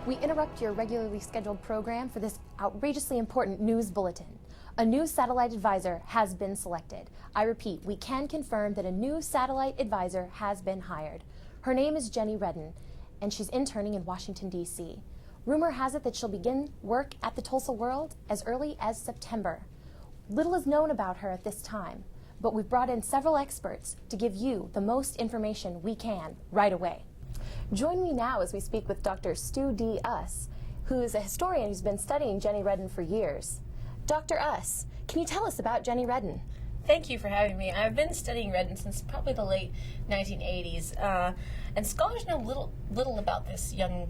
We interrupt your regularly scheduled program for this outrageously important news bulletin. A new satellite advisor has been selected. I repeat, we can confirm that a new satellite advisor has been hired. Her name is Jenny Redden, and she's interning in Washington, D.C. Rumor has it that she'll begin work at the Tulsa World as early as September. Little is known about her at this time, but we've brought in several experts to give you the most information we can right away. Join me now as we speak with Dr. Stu D. Uss, who is a historian who's been studying Jenny Redden for years. Dr. Uss, can you tell us about Jenny Redden? Thank you for having me. I've been studying Redden since probably the late 1980s, and scholars know little about this young,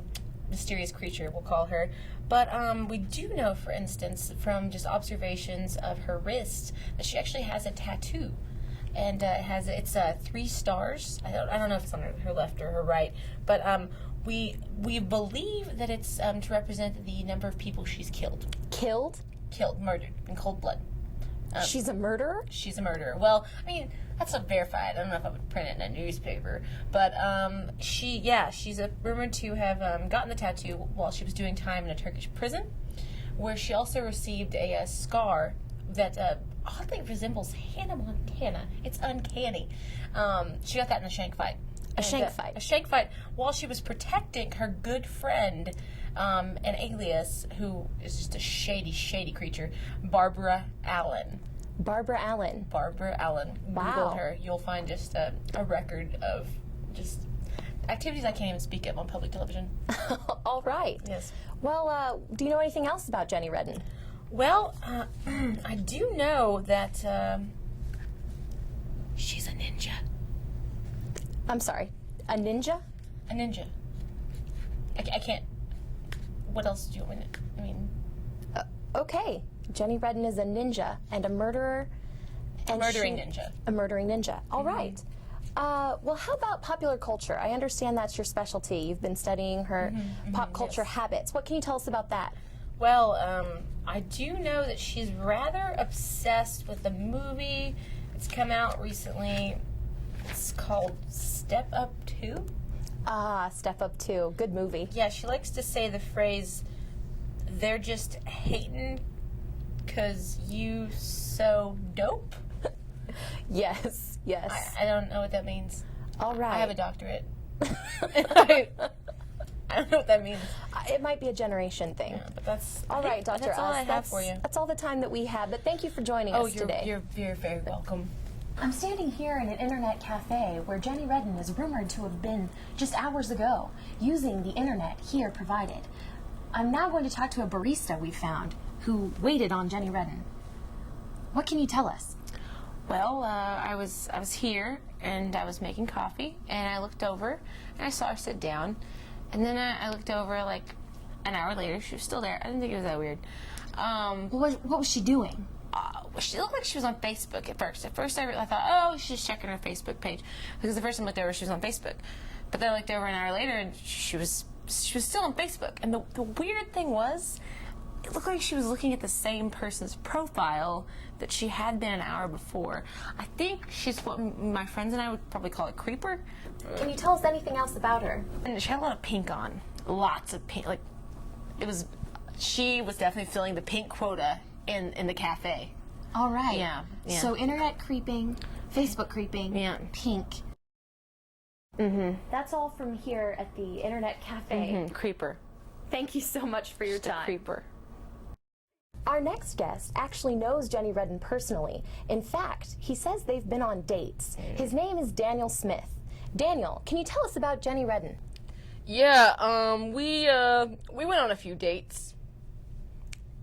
mysterious creature, we'll call her. But we do know, for instance, from just observations of her wrist, that she actually has a tattoo. And it's 3 stars. I don't know if it's on her left or her right, but we believe that it's to represent the number of people she's killed. Killed? Killed, murdered in cold blood. She's a murderer? She's a murderer. Well, I mean, that's not verified. I don't know if I would print it in a newspaper, but she's rumored to have gotten the tattoo while she was doing time in a Turkish prison, where she also received a scar that oddly resembles Hannah Montana. It's uncanny. She got that in a shank fight. A shank fight? A shank fight while she was protecting her good friend, an alias who is just a shady, shady creature, Barbara Allen. Barbara Allen. Barbara Allen. Wow. Google her. You'll find just a record of just activities I can't even speak of on public television. All right. Yes. Well, do you know anything else about Jenny Redden? Well, I do know that she's a ninja. I'm sorry, a ninja? A ninja. I can't. What else do you want me to? I mean. Okay. Jenny Redden is a ninja and a murderer. And Ninja. A murdering ninja. All right. Well, how about popular culture? I understand that's your specialty. You've been studying her pop culture habits. What can you tell us about that? Well, I do know that she's rather obsessed with a movie that's come out recently. It's called Step Up 2. Ah, Step Up 2. Good movie. Yeah, she likes to say the phrase, "They're just hating 'cause you so dope." Yes, yes. I don't know what that means. All right. I have a doctorate. I don't know what that means. It might be a generation thing. Yeah, but that's All right, Dr. That's all Uss. I have for you. That's all the time that we have, but thank you for joining us today. You're very welcome. I'm standing here in an internet cafe where Jenny Redden is rumored to have been just hours ago using the internet here provided. I'm now going to talk to a barista we found who waited on Jenny Redden. What can you tell us? Well, I was here and I was making coffee and I looked over and I saw her sit down, and then I looked over like an hour later. She was still there. I didn't think it was that weird. What was she doing? She looked like she was on Facebook at first. At first, I thought, oh, she's just checking her Facebook page, because the first time I looked over, she was on Facebook. But then I looked over an hour later, and she was still on Facebook. And the weird thing was, it looked like she was looking at the same person's profile that she had been an hour before. I think she's what my friends and I would probably call a creeper. Can you tell us anything else about her? And she had a lot of pink on, lots of pink. Like she was definitely filling the pink quota in the cafe. All right. Yeah. So internet creeping, Facebook creeping, pink. That's all from here at the internet cafe. Creeper. Thank you so much for your time. Creeper. Our next guest actually knows Jenny Redden personally. In fact, he says they've been on dates. His name is Daniel Smith. Daniel, can you tell us about Jenny Redden? Yeah, we went on a few dates,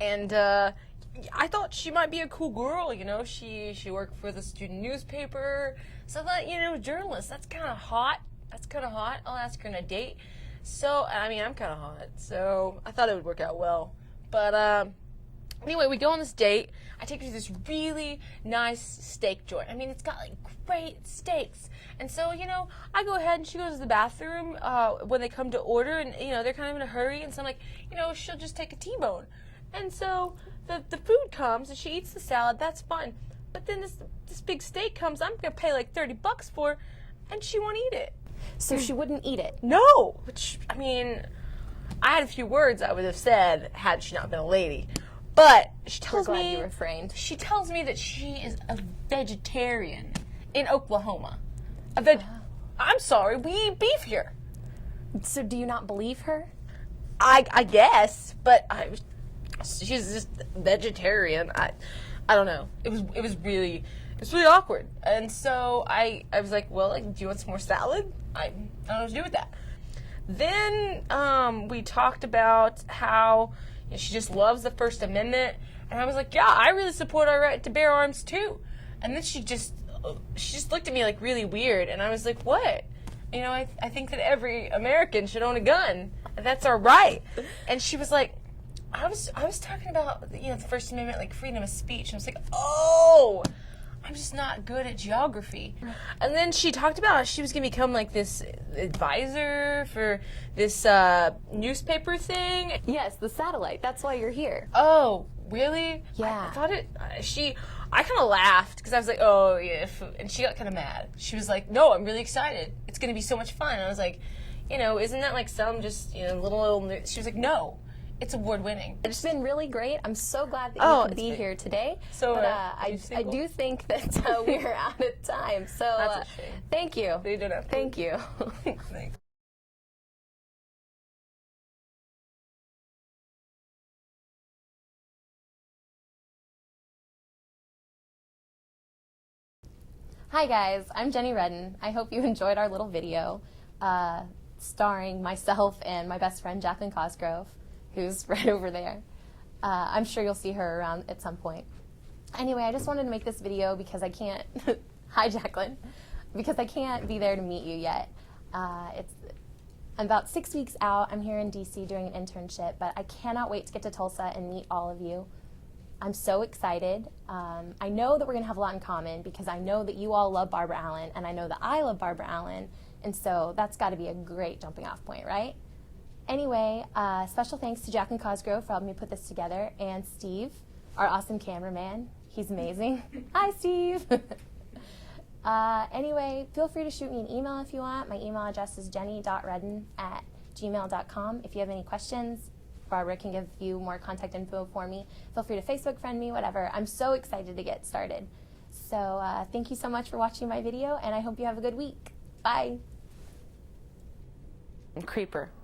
and I thought she might be a cool girl. You know, she worked for the student newspaper, so I thought, journalist, that's kind of hot. I'll ask her on a date. So I mean, I'm kind of hot, so I thought it would work out well. But anyway, we go on this date. I take her to this really nice steak joint. I mean, it's got like great steaks. And so, I go ahead and she goes to the bathroom when they come to order, and, they're kind of in a hurry. And so I'm like, she'll just take a T-bone. And so the food comes and she eats the salad. That's fine. But then this big steak comes. I'm going to pay like $30 for, and she won't eat it. So she wouldn't eat it? No. Which, I mean, I had a few words I would have said had she not been a lady. But she We're tells glad me you refrained. she tells me that she is a vegetarian in Oklahoma. I'm sorry, we eat beef here. So do you not believe her? I guess, but she's just vegetarian. I don't know. It was really awkward. And so I was like, well, like, do you want some more salad? I don't know what to do with that. Then we talked about how she just loves the First Amendment, and I was like, yeah, I really support our right to bear arms too. And then she just looked at me like really weird, and I was like, what? You know, I think that every American should own a gun, and that's our right. And she was like, I was talking about, you know, the First Amendment, like freedom of speech. And I was like, oh, I'm just not good at geography. And then she talked about how she was going to become like this advisor for this newspaper thing. Yes, the satellite. That's why you're here. Oh, really? Yeah. I thought I kind of laughed because I was like, oh, yeah. And she got kind of mad. She was like, no, I'm really excited. It's going to be so much fun. And I was like, you know, isn't that like some just, you know, little she was like, no. It's award-winning. It's been really great. I'm so glad that you could be here today. So, but I do think that we're out of time. So That's a shame. thank you. You don't have to. Thank you. Thanks. Hi guys, I'm Jenny Redden. I hope you enjoyed our little video starring myself and my best friend Jacqueline Cosgrove, who's right over there. I'm sure you'll see her around at some point. Anyway, I just wanted to make this video because I can't, hi Jacqueline, because I can't be there to meet you yet. I'm about 6 weeks out. I'm here in DC doing an internship, but I cannot wait to get to Tulsa and meet all of you. I'm so excited. I know that we're gonna have a lot in common because I know that you all love Barbara Allen and I know that I love Barbara Allen, and so that's gotta be a great jumping off point, right? Anyway, special thanks to Jacqueline Cosgrove for helping me put this together, and Steve, our awesome cameraman. He's amazing. Hi, Steve. Anyway, feel free to shoot me an email if you want. My email address is jenny.redden@gmail.com. If you have any questions, Barbara can give you more contact info for me. Feel free to Facebook friend me, whatever. I'm so excited to get started. So thank you so much for watching my video, and I hope you have a good week. Bye. Creeper.